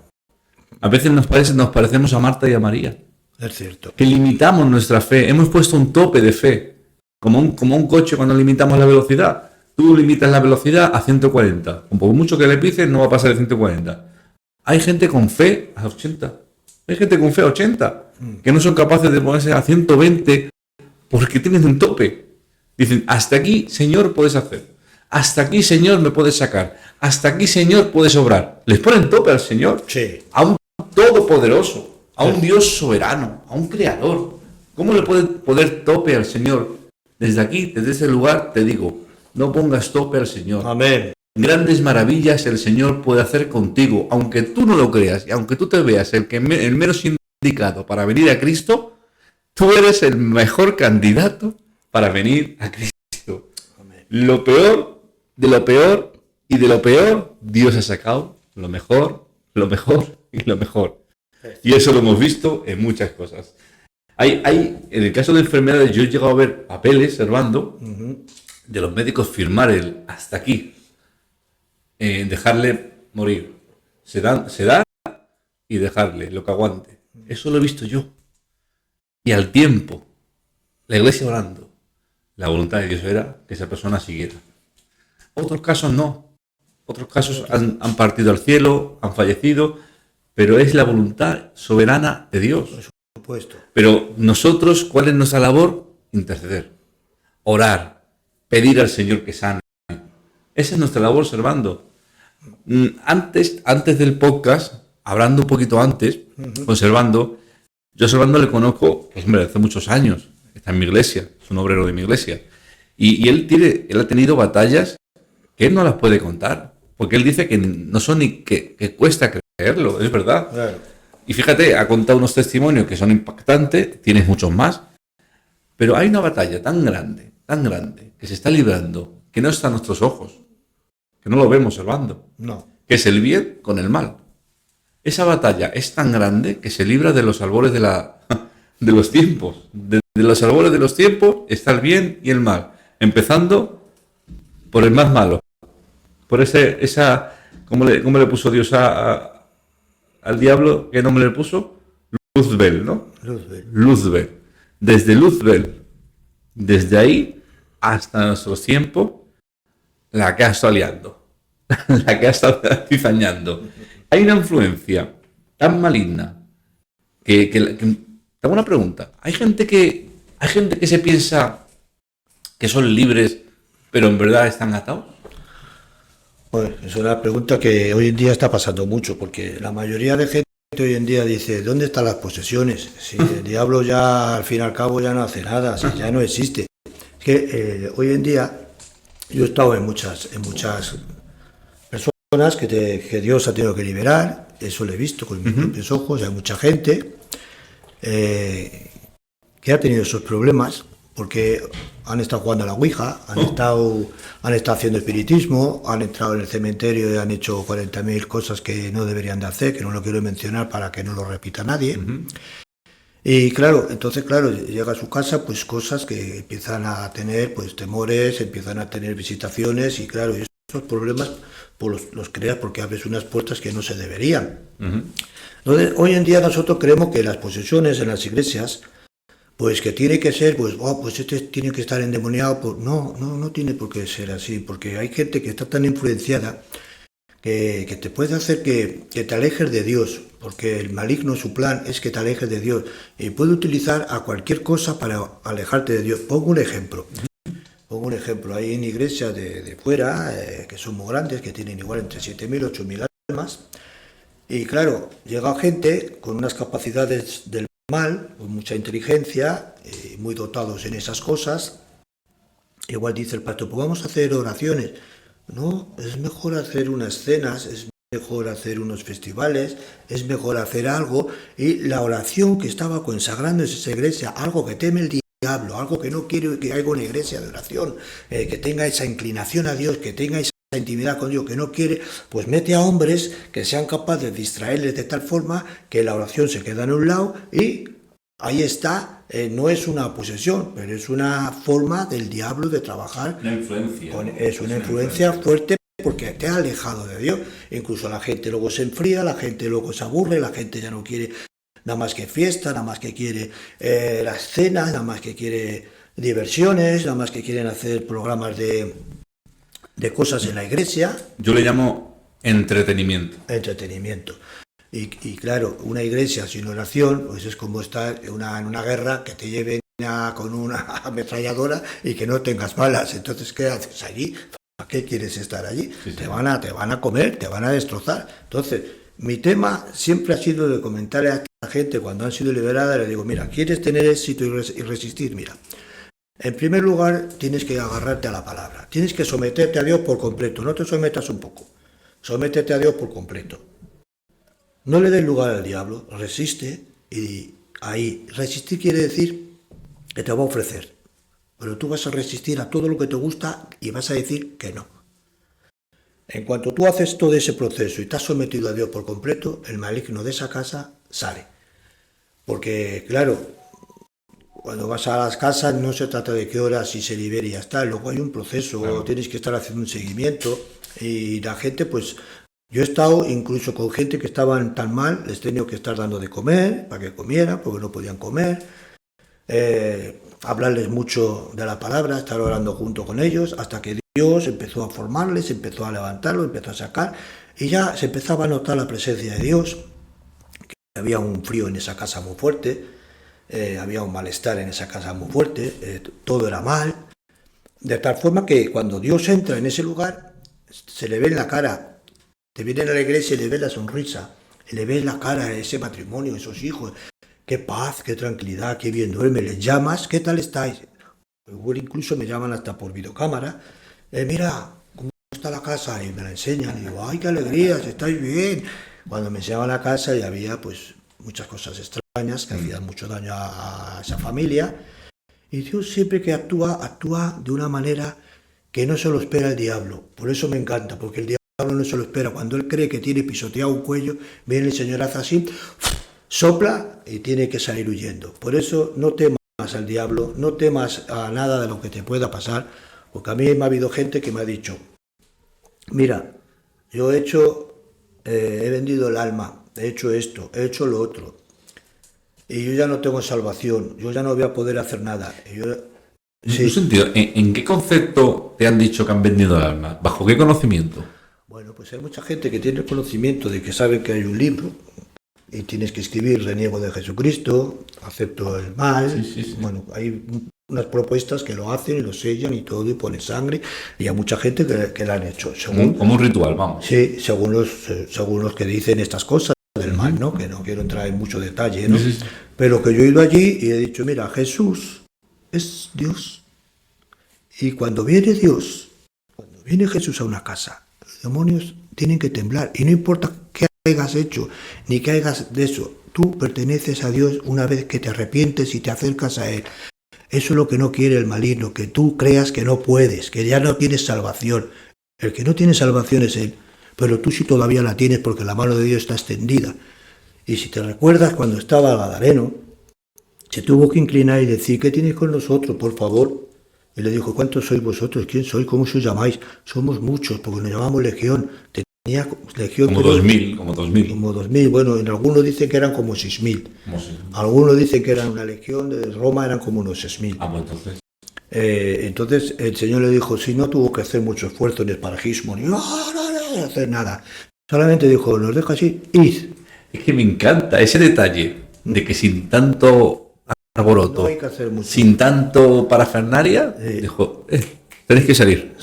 S1: A veces nos parecemos a Marta y a María.
S2: Es cierto.
S1: Que limitamos nuestra fe. Hemos puesto un tope de fe. Como un coche cuando limitamos la velocidad. Tú limitas la velocidad a 140. Por mucho que le pises, no va a pasar de 140. Hay gente con fe a 80. Hay gente con fe a 80. Que no son capaces de ponerse a 120 porque tienen un tope. Dicen, hasta aquí, Señor, puedes hacer. Hasta aquí, Señor, me puedes sacar. Hasta aquí, Señor, puedes obrar. Les ponen tope al Señor.
S2: Sí.
S1: A un todopoderoso. A un Dios soberano. A un creador. ¿Cómo le puede poner tope al Señor? Desde aquí, desde ese lugar, te digo, no pongas tope al Señor.
S2: Amén.
S1: Grandes maravillas el Señor puede hacer contigo, aunque tú no lo creas y aunque tú te veas el menos indicado para venir a Cristo, tú eres el mejor candidato para venir a Cristo.
S2: Amén.
S1: Lo peor de lo peor y de lo peor, Dios ha sacado lo mejor y lo mejor. Y eso lo hemos visto en muchas cosas. En el caso de enfermedades, yo he llegado a ver papeles, Servando, de los médicos firmar el hasta aquí, dejarle morir. Se da y dejarle lo que aguante. Eso lo he visto yo. Y al tiempo, la iglesia orando, la voluntad de Dios era que esa persona siguiera. Otros casos no. Otros casos han partido al cielo, han fallecido, pero es la voluntad soberana de Dios.
S2: Por supuesto.
S1: Pero nosotros, ¿cuál es nuestra labor? Interceder, orar, pedir al Señor que sane. Esa es nuestra labor, Servando. Antes del podcast, hablando un poquito antes, con Servando, yo a Servando le conozco, hace muchos años, está en mi iglesia, es un obrero de mi iglesia, y él ha tenido batallas que él no las puede contar, porque él dice que no son ni que cuesta creerlo, es verdad.
S2: Claro.
S1: Y fíjate, ha contado unos testimonios que son impactantes, tienes muchos más, pero hay una batalla tan grande, que se está librando, que no está a nuestros ojos, que no lo vemos, Servando.
S2: No.
S1: Que es el bien con el mal. Esa batalla es tan grande que se libra de los albores de los tiempos. De los albores de los tiempos está el bien y el mal. Empezando por el más malo. Por ¿cómo le puso Dios al diablo? ¿Qué nombre le puso? Luzbel, ¿no? Luzbel. Desde Luzbel, desde ahí hasta nuestros tiempos, la que ha estado liando, la que ha estado cizañando. Hay una influencia tan maligna que tengo una pregunta. Hay gente que se piensa que son libres, pero en verdad están atados.
S2: Pues es una pregunta que hoy en día está pasando mucho, porque la mayoría de gente hoy en día dice, ¿dónde están las posesiones? Si el diablo ya al fin y al cabo ya no hace nada, si ya no existe. Es que hoy en día yo he estado en muchas personas que Dios ha tenido que liberar, eso lo he visto con mis propios ojos, hay mucha gente que ha tenido esos problemas porque han estado jugando a la Ouija, han estado haciendo espiritismo, han entrado en el cementerio y han hecho 40.000 cosas que no deberían de hacer, que no lo quiero mencionar para que no lo repita nadie. Y claro, entonces llega a su casa pues cosas que empiezan a tener pues temores, empiezan a tener visitaciones y claro, esos problemas pues los creas porque abres unas puertas que no se deberían. Entonces, hoy en día nosotros creemos que las posesiones en las iglesias pues que tiene que ser, pues este tiene que estar endemoniado. No tiene por qué ser así, porque hay gente que está tan influenciada que te puede hacer que te alejes de Dios, porque el maligno, su plan es que te alejes de Dios, y puede utilizar a cualquier cosa para alejarte de Dios. Pongo un ejemplo, hay en iglesias de fuera, que son muy grandes, que tienen igual entre 7.000 y 8.000 almas, y claro, llega gente con unas capacidades del mal, con mucha inteligencia, muy dotados en esas cosas, igual dice el pastor, pues vamos a hacer oraciones. No, es mejor hacer unas cenas, es mejor hacer unos festivales, es mejor hacer algo. Y la oración que estaba consagrando en esa iglesia, algo que teme el diablo, algo que no quiere que haya una iglesia de oración, que tenga esa inclinación a Dios, que tenga esa intimidad con Dios, que no quiere, pues mete a hombres que sean capaces de distraerles de tal forma que la oración se queda en un lado y ahí está, no es una posesión, pero es una forma del diablo de trabajar.
S1: Una influencia.
S2: Es una influencia fuerte porque te ha alejado de Dios. Incluso la gente luego se enfría, la gente luego se aburre, la gente ya no quiere nada más que fiesta, nada más que quiere las cenas, nada más que quiere diversiones, nada más que quieren hacer programas de cosas en la iglesia.
S1: Yo le llamo entretenimiento.
S2: Entretenimiento. Y claro, una iglesia sin oración, pues es como estar en una guerra que te lleven con una ametralladora y que no tengas balas. Entonces, ¿qué haces allí? ¿Para qué quieres estar allí? Sí. Te van a comer, te van a destrozar. Entonces, mi tema siempre ha sido de comentarle a la gente cuando han sido liberadas, le digo, mira, ¿quieres tener éxito y resistir? Mira, en primer lugar, tienes que agarrarte a la palabra. Tienes que someterte a Dios por completo. No te sometas un poco. Sométete a Dios por completo. No le des lugar al diablo, resiste, y ahí, resistir quiere decir que te va a ofrecer, pero tú vas a resistir a todo lo que te gusta y vas a decir que no. En cuanto tú haces todo ese proceso y estás sometido a Dios por completo, el maligno de esa casa sale. Porque, claro, cuando vas a las casas no se trata de qué horas y se libere y ya está, luego hay un proceso, claro. Tienes que estar haciendo un seguimiento y la gente pues... Yo he estado incluso con gente que estaban tan mal, les he tenido que estar dando de comer, para que comieran, porque no podían comer, hablarles mucho de la palabra, estar orando junto con ellos, hasta que Dios empezó a formarles, empezó a levantarlos, empezó a sacar, y ya se empezaba a notar la presencia de Dios, que había un frío en esa casa muy fuerte, había un malestar en esa casa muy fuerte, todo era mal, de tal forma que cuando Dios entra en ese lugar, se le ve en la cara. Te vienen a la iglesia y le ves la sonrisa, y le ves la cara a ese matrimonio, a esos hijos. Qué paz, qué tranquilidad, qué bien duerme. Les llamas, ¿qué tal estáis? Incluso me llaman hasta por videocámara. Mira, ¿cómo está la casa? Y me la enseñan. Y digo, ¡ay, qué alegría! ¿Estáis bien? Cuando me enseñaban la casa y había pues muchas cosas extrañas que hacían mucho daño a esa familia. Y Dios siempre que actúa de una manera que no se lo espera el diablo. Por eso me encanta, porque el diablo no se lo espera. Cuando él cree que tiene pisoteado un cuello, viene el Señor, hace así, sopla y tiene que salir huyendo. Por eso no temas al diablo, no temas a nada de lo que te pueda pasar, porque a mí me ha habido gente que me ha dicho, mira, yo he vendido el alma, he hecho esto, he hecho lo otro, y yo ya no tengo salvación, yo ya no voy a poder hacer nada. Y yo,
S1: sí. Sentido, ¿en qué concepto te han dicho que han vendido el alma? ¿Bajo qué conocimiento?
S2: Bueno, pues hay mucha gente que tiene el conocimiento de que sabe que hay un libro y tienes que escribir reniego de Jesucristo, acepto el mal. Sí. Bueno, hay unas propuestas que lo hacen y lo sellan y todo y ponen sangre y hay mucha gente que la han hecho.
S1: Como un ritual, vamos.
S2: Sí, según los que dicen estas cosas del mal, ¿no? Que no quiero entrar en mucho detalle, ¿no? Sí. Pero que yo he ido allí y he dicho, mira, Jesús es Dios. Y cuando viene Jesús a una casa, los demonios tienen que temblar. Y no importa qué hayas hecho, ni qué hagas de eso. Tú perteneces a Dios una vez que te arrepientes y te acercas a Él. Eso es lo que no quiere el maligno, que tú creas que no puedes, que ya no tienes salvación. El que no tiene salvación es Él. Pero tú sí todavía la tienes porque la mano de Dios está extendida. Y si te recuerdas cuando estaba el Gadareno, se tuvo que inclinar y decir, ¿qué tienes con nosotros, por favor? Y le dijo, ¿cuántos sois vosotros? ¿Quién sois? ¿Cómo os llamáis? Somos muchos, porque nos llamamos Legión. Tenía Legión...
S1: Como 2000.
S2: Como 2000. Bueno, en algunos dicen que eran como 6000. Algunos dicen que eran una legión, de Roma eran como unos 6000.
S1: Ah, pues entonces...
S2: Entonces el Señor le dijo, si no tuvo que hacer mucho esfuerzo en esparagismo, ni no hacer nada. Solamente dijo, nos deja así, id.
S1: Es que me encanta ese detalle de que sin tanto alboroto,
S2: no hay que hacer mucho.
S1: Sin tanto parafernalia, dijo, tenéis que salir.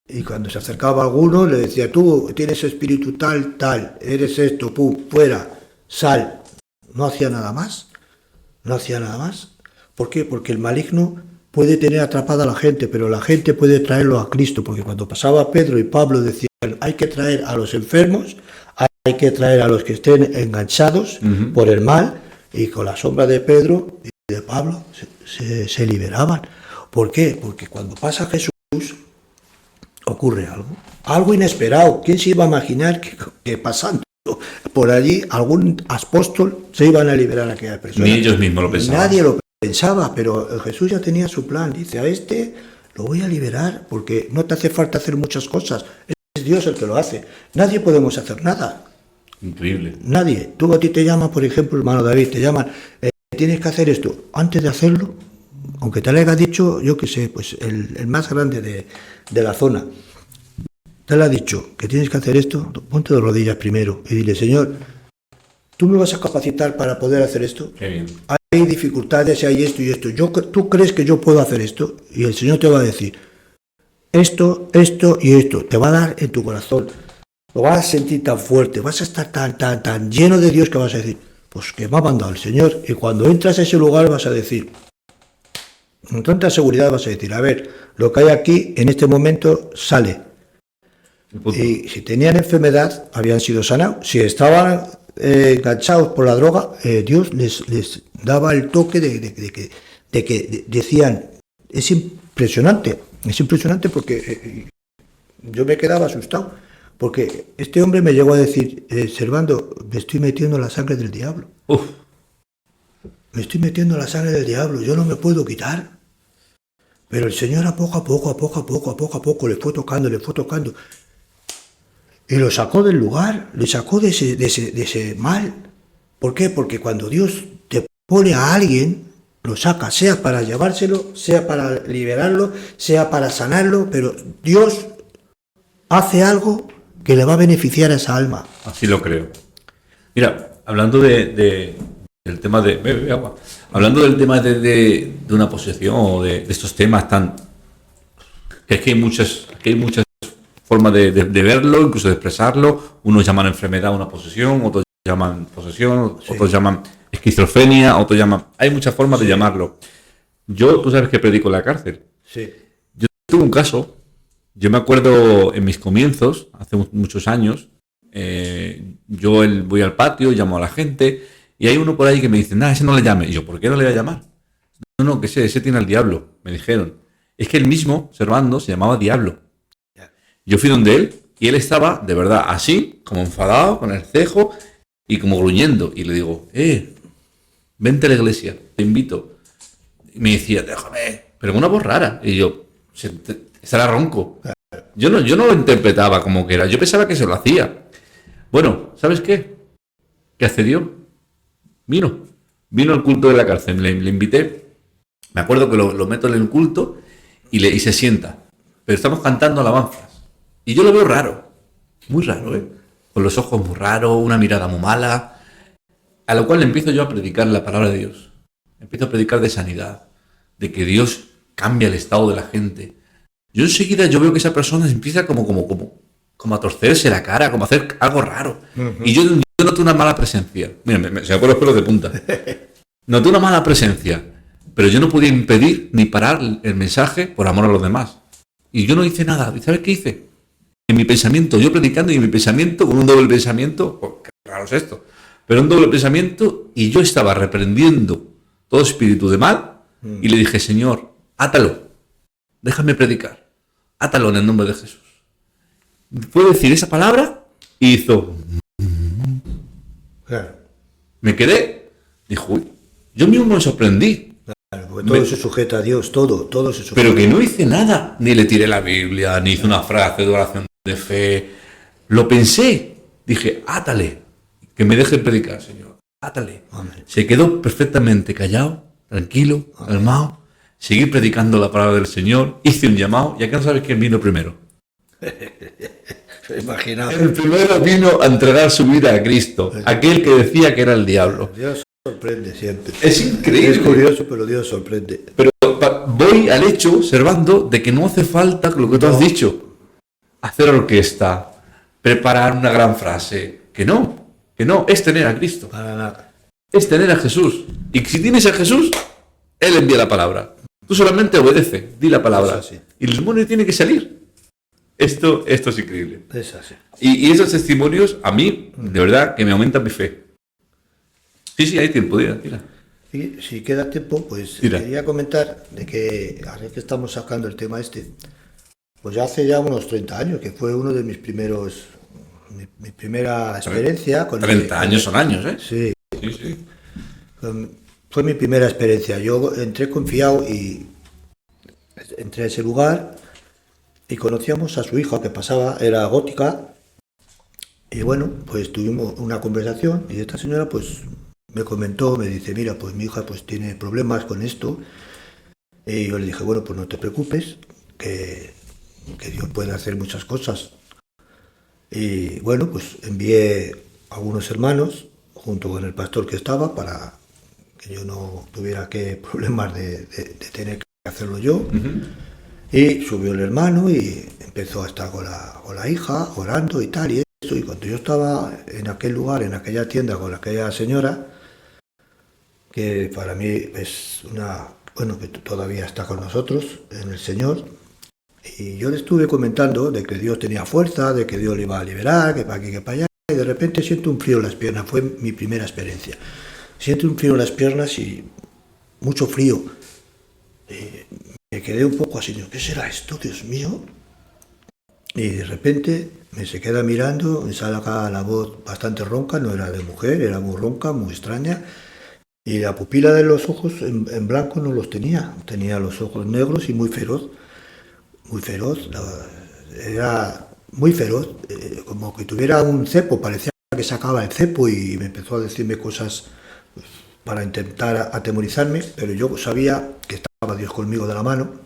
S2: Y cuando se acercaba a alguno, le decía, tú tienes espíritu tal, eres esto, pum, fuera, sal. No hacía nada más. ¿Por qué? Porque el maligno puede tener atrapada a la gente, pero la gente puede traerlo a Cristo, porque cuando pasaba Pedro y Pablo decían, hay que traer a los enfermos, hay que traer a los que estén enganchados por el mal, y con la sombra de Pedro y de Pablo se liberaban. ¿Por qué? Porque cuando pasa Jesús ocurre algo inesperado. ¿Quién se iba a imaginar que pasando por allí algún apóstol se iban a liberar a aquella persona?
S1: Ni ellos mismos lo pensaban.
S2: Nadie lo pensaba, pero Jesús ya tenía su plan. Dice, a este lo voy a liberar porque no te hace falta hacer muchas cosas. Es Dios el que lo hace. Nadie podemos hacer nada.
S1: Increíble.
S2: Nadie. Tú a ti te llaman, por ejemplo, hermano David, te llaman, tienes que hacer esto. Antes de hacerlo, aunque te lo haya dicho, yo qué sé, pues el más grande de la zona, te lo ha dicho que tienes que hacer esto, ponte de rodillas primero y dile, Señor, ¿tú me vas a capacitar para poder hacer esto?
S1: Qué bien.
S2: Hay dificultades, hay esto y esto. ¿Tú crees que yo puedo hacer esto? Y el Señor te va a decir, esto y esto. Te va a dar en tu corazón. Lo vas a sentir tan fuerte, vas a estar tan lleno de Dios que vas a decir, pues que me ha mandado el Señor. Y cuando entras a ese lugar vas a decir, con tanta seguridad vas a decir, a ver, lo que hay aquí en este momento sale. Y si tenían enfermedad, habían sido sanados. Si estaban enganchados por la droga, Dios les daba el toque de que decían, es impresionante porque yo me quedaba asustado, porque este hombre me llegó a decir, Servando, me estoy metiendo la sangre del diablo. Me estoy metiendo la sangre del diablo, yo no me puedo quitar. Pero el Señor a poco a poco le fue tocando. Y lo sacó del lugar, le sacó de ese mal. ¿Por qué? Porque cuando Dios te pone a alguien, lo saca, sea para llevárselo, sea para liberarlo, sea para sanarlo, pero Dios hace algo que le va a beneficiar a esa alma.
S1: Así lo creo. Mira, hablando del tema de... Bebe agua. Hablando del tema de una posesión o de estos temas tan... que hay muchas formas de verlo, incluso de expresarlo. Unos llaman enfermedad una posesión, otros llaman posesión, sí. Otros llaman esquizofrenia, otros llaman... Hay muchas formas de llamarlo. Tú sabes que predico en la cárcel.
S2: Sí.
S1: Yo tuve un caso, yo me acuerdo en mis comienzos, hace muchos años, voy al patio, llamo a la gente, y hay uno por ahí que me dice, ese no le llame. Y yo, ¿por qué no le voy a llamar? No, que ese tiene al diablo, me dijeron. Es que él mismo, Servando, se llamaba Diablo. Yo fui donde él y él estaba, de verdad, así, como enfadado, con el cejo y como gruñendo. Y le digo, vente a la iglesia, te invito. Y me decía, déjame, pero con una voz rara. Y yo, estará ronco. Yo no lo interpretaba como que era, yo pensaba que se lo hacía. Bueno, ¿sabes qué? ¿Qué accedió? Vino al culto de la cárcel, le invité. Me acuerdo que lo meto en el culto y se sienta. Pero estamos cantando alabanzas. Y yo lo veo raro, muy raro, con los ojos muy raros, una mirada muy mala, a lo cual le empiezo yo a predicar la palabra de Dios. Empiezo a predicar de sanidad, de que Dios cambia el estado de la gente. Yo enseguida veo que esa persona empieza como a torcerse la cara, como a hacer algo raro. Uh-huh. Y yo noto una mala presencia. Mira, se me ponen los pelos de punta. Noté una mala presencia, pero yo no podía impedir ni parar el mensaje por amor a los demás. Y yo no hice nada. ¿Y sabes qué hice? En mi pensamiento, yo predicando y en mi pensamiento, con un doble pensamiento, qué raro es esto, pero un doble pensamiento, y yo estaba reprendiendo todo espíritu de mal, y le dije, Señor, átalo, déjame predicar, átalo en el nombre de Jesús. Fue decir esa palabra, y hizo...
S2: Claro.
S1: Me quedé, dijo, uy, yo mismo me sorprendí.
S2: Claro, porque todo se sujeta a Dios, todo se sujeta.
S1: Pero que no hice nada, ni le tiré la Biblia, ni hice una frase de oración de fe. Lo pensé, dije, átale, que me deje predicar, Señor, átale. Amén. Se quedó perfectamente callado, tranquilo, calmado, seguí predicando la palabra del Señor, hice un llamado, y acá no sabes quién vino primero.
S2: Imaginaos.
S1: El primero vino a entregar su vida a Cristo, aquel que decía que era el diablo.
S2: Dios sorprende siempre.
S1: Es increíble.
S2: Es curioso, pero Dios sorprende.
S1: Pero voy al hecho, Servando, de que no hace falta lo que tú has dicho. Hacer orquesta, preparar una gran frase. Que no, es tener a Cristo.
S2: Para nada.
S1: Es tener a Jesús. Y si tienes a Jesús, Él envía la palabra. Tú solamente obedece, di la palabra.
S2: Es así.
S1: Y el demonio tiene que salir. Esto es increíble.
S2: Es así.
S1: Y esos testimonios, a mí, de verdad, que me aumentan mi fe. Sí, hay tiempo, tira.
S2: Y si queda tiempo, pues
S1: Mira.
S2: quería comentar de que, ahora que estamos sacando el tema pues ya hace ya unos 30 años, que fue uno de mis primeros, mi primera experiencia.
S1: 30 años son años, ¿eh?
S2: Sí,
S1: Sí.
S2: fue mi primera experiencia. Yo entré confiado y entré a ese lugar y conocíamos a su hija que pasaba, era gótica. Y bueno, pues tuvimos una conversación y esta señora pues me comentó, me dice, mira, pues mi hija pues tiene problemas con esto. Y yo le dije, bueno, pues no te preocupes, que Dios puede hacer muchas cosas. Y bueno, pues envié a algunos hermanos junto con el pastor que estaba para que yo no tuviera que problemas de tener que hacerlo yo. Y subió el hermano y empezó a estar con la hija, orando y tal, y eso. Y cuando yo estaba en aquel lugar, en aquella tienda con aquella señora, que para mí es bueno, que todavía está con nosotros en el Señor, y yo le estuve comentando de que Dios tenía fuerza, de que Dios le iba a liberar, que para aquí, que para allá, y de repente siento un frío en las piernas. Fue mi primera experiencia. Siento un frío en las piernas y mucho frío. Me quedé un poco así, ¿qué será esto, Dios mío? Y de repente me se queda mirando, me sale acá la voz bastante ronca, no era de mujer, era muy ronca, muy extraña, y la pupila de los ojos en blanco no los tenía los ojos negros y muy feroz, era muy feroz, como que tuviera un cepo, parecía que sacaba el cepo y me empezó a decirme cosas para intentar atemorizarme, pero yo sabía que estaba Dios conmigo de la mano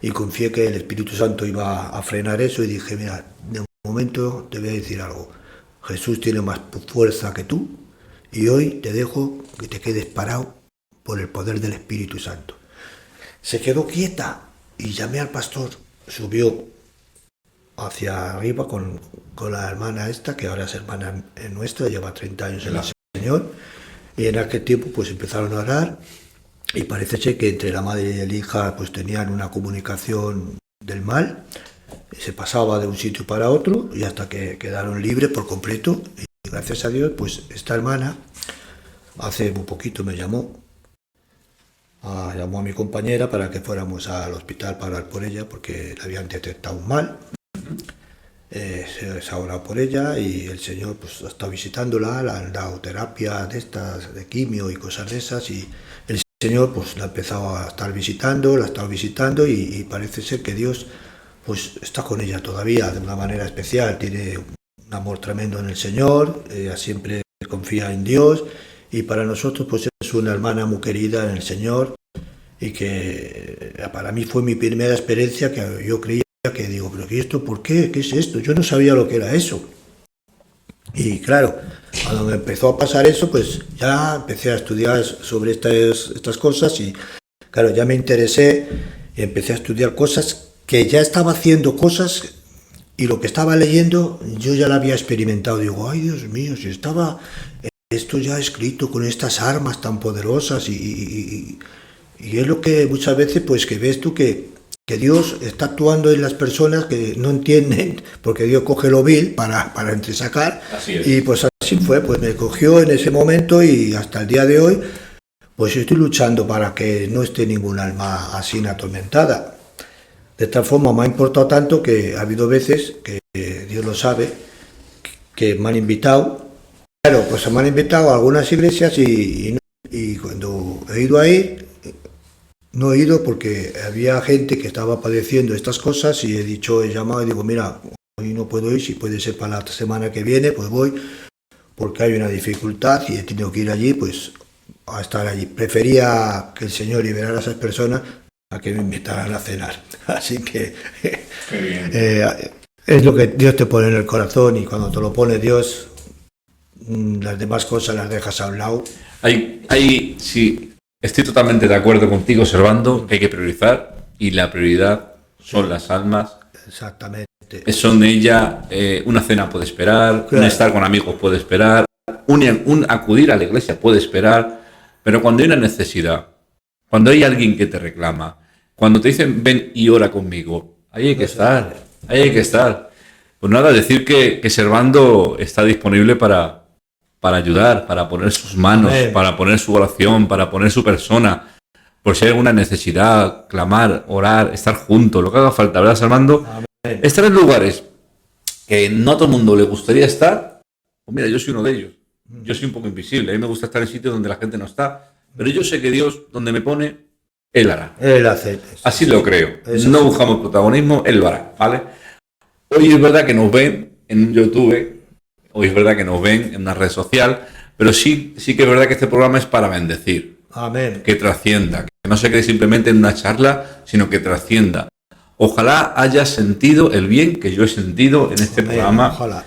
S2: y confié que el Espíritu Santo iba a frenar eso y dije, mira, de momento te voy a decir algo, Jesús tiene más fuerza que tú y hoy te dejo que te quedes parado por el poder del Espíritu Santo. Se quedó quieta y llamé al pastor, subió hacia arriba con la hermana esta, que ahora es hermana nuestra, lleva 30 años en el Señor, y en aquel tiempo pues empezaron a orar y parece ser que entre la madre y el hija pues tenían una comunicación del mal, y se pasaba de un sitio para otro y hasta que quedaron libres por completo. Y gracias a Dios pues esta hermana hace muy poquito me llamó a mi compañera para que fuéramos al hospital para orar por ella porque le habían detectado un mal. Se ha orado por ella y el Señor pues ha estado visitándola, le han dado terapia de estas, de quimio y cosas de esas, y el Señor pues la ha empezado a estar visitando, la ha estado visitando y parece ser que Dios pues está con ella todavía de una manera especial, tiene un amor tremendo en el Señor, ella siempre confía en Dios y para nosotros pues es una hermana muy querida en el Señor y que para mí fue mi primera experiencia que yo creía que digo, pero ¿y esto por qué? ¿Qué es esto? Yo no sabía lo que era eso. Y claro, cuando me empezó a pasar eso, pues ya empecé a estudiar sobre estas cosas y claro, ya me interesé y empecé a estudiar cosas que ya estaba haciendo cosas y lo que estaba leyendo yo ya lo había experimentado. Digo, ay Dios mío, si estaba esto ya escrito con estas armas tan poderosas y es lo que muchas veces pues que ves tú que Dios está actuando en las personas que no entienden, porque Dios coge lo vil para entresacar.
S1: Así es.
S2: Y pues así fue, pues me cogió en ese momento y hasta el día de hoy, pues estoy luchando para que no esté ningún alma así atormentada. De tal forma me ha importado tanto que ha habido veces, que Dios lo sabe, que me han invitado. Claro, pues me han invitado a algunas iglesias y cuando he ido ahí, no he ido porque había gente que estaba padeciendo estas cosas y he llamado y digo, mira, hoy no puedo ir, si puede ser para la semana que viene, pues voy, porque hay una dificultad y he tenido que ir allí, pues a estar allí. Prefería que el Señor liberara a esas personas a que me invitaran a cenar. Así que es lo que Dios te pone en el corazón y cuando te lo pone Dios, las demás cosas las dejas a un lado.
S1: Sí. Estoy totalmente de acuerdo contigo, Servando, que hay que priorizar y la prioridad son las almas.
S2: Exactamente.
S1: Son ella, una cena puede esperar,
S2: Claro.
S1: un estar con amigos puede esperar, un acudir a la iglesia puede esperar, pero cuando hay una necesidad, cuando hay alguien que te reclama, cuando te dicen ven y ora conmigo, ahí hay que estar, ahí hay que estar. Pues nada, decir que Servando está disponible para ayudar, para poner sus manos,
S2: Amén.
S1: para poner su oración, para poner su persona, por si hay alguna necesidad, clamar, orar, estar juntos, lo que haga falta, ¿verdad, Servando?
S2: Amén.
S1: Estar en lugares que no a todo el mundo le gustaría estar, pues mira, yo soy uno de ellos. Yo soy un poco invisible, a mí me gusta estar en sitios donde la gente no está, pero yo sé que Dios, donde me pone, Él hará.
S2: Él hace.
S1: Así lo creo.
S2: Eso
S1: No
S2: sí.
S1: buscamos protagonismo, Él lo hará, ¿vale? Hoy es verdad que nos ven en YouTube, hoy es verdad que nos ven en una red social, pero sí que es verdad que este programa es para bendecir,
S2: Amén.
S1: que trascienda, que no se quede simplemente en una charla, sino que trascienda. Ojalá hayas sentido el bien que yo he sentido en este
S2: Amén.
S1: programa.
S2: Ojalá.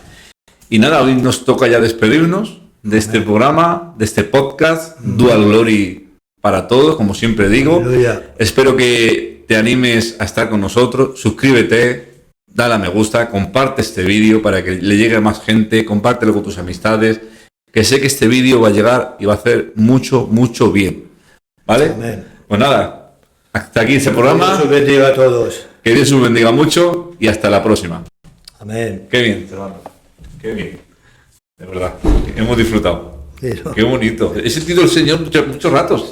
S1: Y nada, hoy nos toca ya despedirnos de este programa, de este podcast, Dual Glory para todos, como siempre digo.
S2: Aleluya.
S1: Espero que te animes a estar con nosotros, suscríbete, dale a me gusta, comparte este vídeo para que le llegue a más gente, compártelo con tus amistades, que sé que este vídeo va a llegar y va a hacer mucho, mucho bien. ¿Vale?
S2: Amén.
S1: Pues nada, hasta aquí este programa.
S2: Dios os bendiga a todos.
S1: Que Dios os bendiga mucho y hasta la próxima.
S2: Amén.
S1: Qué bien, hermano. Qué bien. De verdad. Hemos disfrutado.
S2: Pero-
S1: Qué bonito. He sentido el Señor muchos ratos.